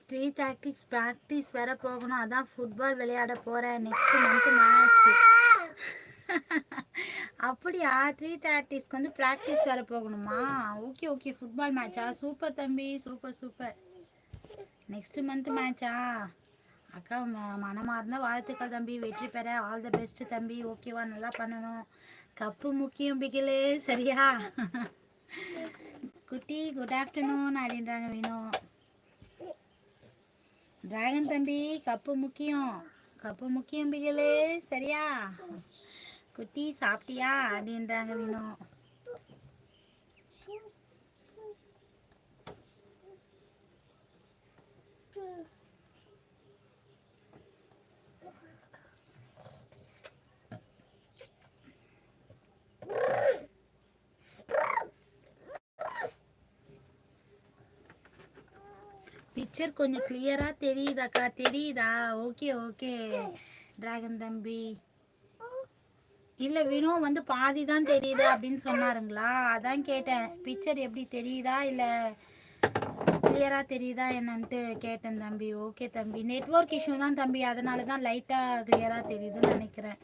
3:30 practice வேற போகணும். அதான் ஃபுட்பால் விளையாட போகிறேன். Next month match. அப்படியா? 3:30க்கு வந்து ப்ராக்டிஸ் வேற போகணுமா? ஓகே ஓகே, ஃபுட்பால் மேட்சா? சூப்பர் தம்பி, சூப்பர் சூப்பர். நெக்ஸ்ட் மந்த் மேட்சா? அக்கா மனமார்ந்த வாழ்த்துக்கள் தம்பி, வெற்றி பெற ஆல் த பெஸ்ட் தம்பி. ஓகேவா? நல்லா பண்ணணும். கப்பு முக்கியம் பிகிலு, சரியா? குட்டி குட் ஆஃப்டர்நூன் அப்படின்றாங்க வேணும். டிராகன் தம்பி, கப்பு முக்கியம், கப்பு முக்கியம் பிகிலு, சரியா? குட்டி சாப்பிட்டியா அப்படின்றாங்க வேணும். பிக்சர் கொஞ்சம் கிளியரா தெரியுதாக்கா? தெரியுதா? ஓகே ஓகே டிராகன் தம்பி. இல்லை வினோ வந்து பாதி தான் தெரியுது அப்படின்னு சொன்னாருங்களா? அதான் கேட்டேன், பிக்சர் எப்படி தெரியுதா இல்லை கிளியரா தெரியுதா என்னன்ட்டு கேட்டேன் தம்பி. ஓகே தம்பி, நெட்வொர்க் இஷ்யூ தான் தம்பி, அதனால தான் லைட்டாக கிளியரா தெரியுதுன்னு நினைக்கிறேன்.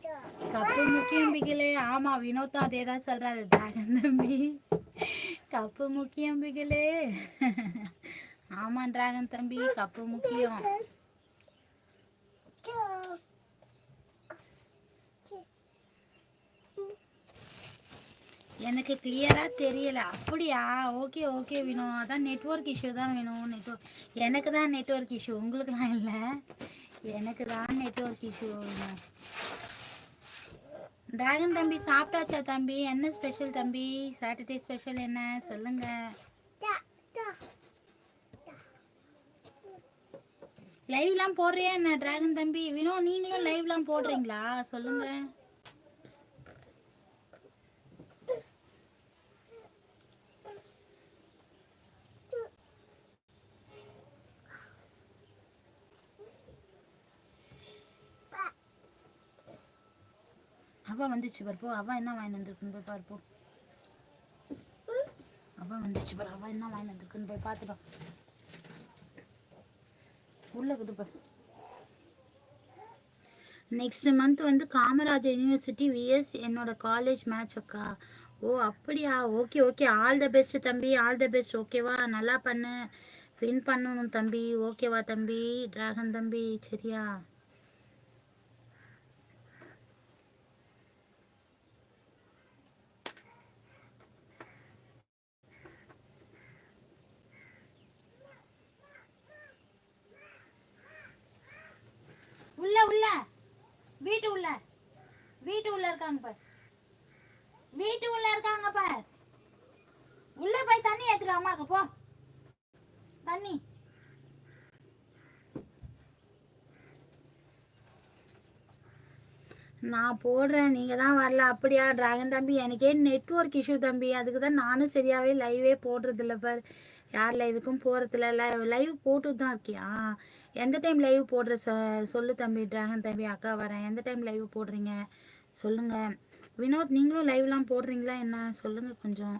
கப்பு முக்கியம் பிகிலே. ஆமாம், வினோத் அதே தான் சொல்கிறாரு டிராகன் தம்பி. கப்பு முக்கியம் பிகிலே. ஆமாம் டிராகன் தம்பி, கப்பு முக்கியம். எனக்கு கிளியரா தெரியல. அப்படியா? ஓகே ஓகே வினோ, அதான் நெட்வொர்க் இஷ்யூ தான் வேணும். எனக்கு தான் நெட்வொர்க் இஷ்யூ, உங்களுக்குலாம் இல்லை. எனக்கு தான் நெட்வொர்க் இஷ்யூ வேணும். டிராகன் தம்பி சாப்பிட்டாச்சா தம்பி? என்ன ஸ்பெஷல் தம்பி? சாட்டர்டே ஸ்பெஷல் என்ன சொல்லுங்க. லைவ்லாம் போடுறியா என்ன டிராகன் தம்பி? வினோ நீங்களும் லைவ்லாம் போடுறீங்களா? சொல்லுங்க. அவ வந்துச்சு பாரு, போ. அவ என்ன வாங்கி வந்திருக்குன்னு போய் பார்ப்போம். அவ வந்துச்சு பாரு, அவ என்ன வாங்கி வந்திருக்குன்னு போய் பார்த்துட்டோம். உள்ள குதுப்ப. நெக்ஸ்ட் மந்த் வந்து காமராஜர் யூனிவர்சிட்டி விஎஸ் என்னோட காலேஜ் மேட்ச் அக்கா. ஓ அப்படியா? Okay okay, all the best தம்பி, ஆல் த பெஸ்ட். ஓகேவா? நல்லா பண்ணு, வின் பண்ணணும் தம்பி. ஓகேவா தம்பி டிராகன் தம்பி, சரியா? உள்ள உள்ள வீட்டு உள்ள, வீட்டு உள்ள இருக்காங்க பார், வீட்டு உள்ள இருக்காங்க பார். உள்ள போய் தண்ணி ஏத்துட்டு அம்மாக்கு போ. தண்ணி நான் போடுறேன், நீங்கள் தான் வரல. அப்படியா டிராகன் தம்பி? எனக்கே நெட்வொர்க் இஷ்யூ தம்பி, அதுக்கு தான் நானும் சரியாகவே லைவே போடுறதில்ல பார். யார் லைவுக்கும் போகிறதில்ல. லைவ் போட்டு தான் இருக்கியா? எந்த டைம் லைவ் போடுற சொல்லு தம்பி டிராகன் தம்பி. அக்கா வரேன். எந்த டைம் லைவ் போடுறீங்க சொல்லுங்கள். வினோத் நீங்களும் லைவ்லாம் போடுறீங்களா என்ன சொல்லுங்கள் கொஞ்சம்.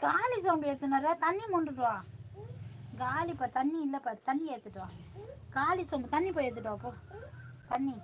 காலி சவுண்டு ஏற்றுனாரா? தண்ணி மொண்டுட்டு வா. காலிப்பா, தண்ணி இல்லைப்பா, தண்ணி ஏற்றுட்டு வா. காலி சவுண்டு, தண்ணி போய் ஏற்றுட்டு வா போ. தண்ணி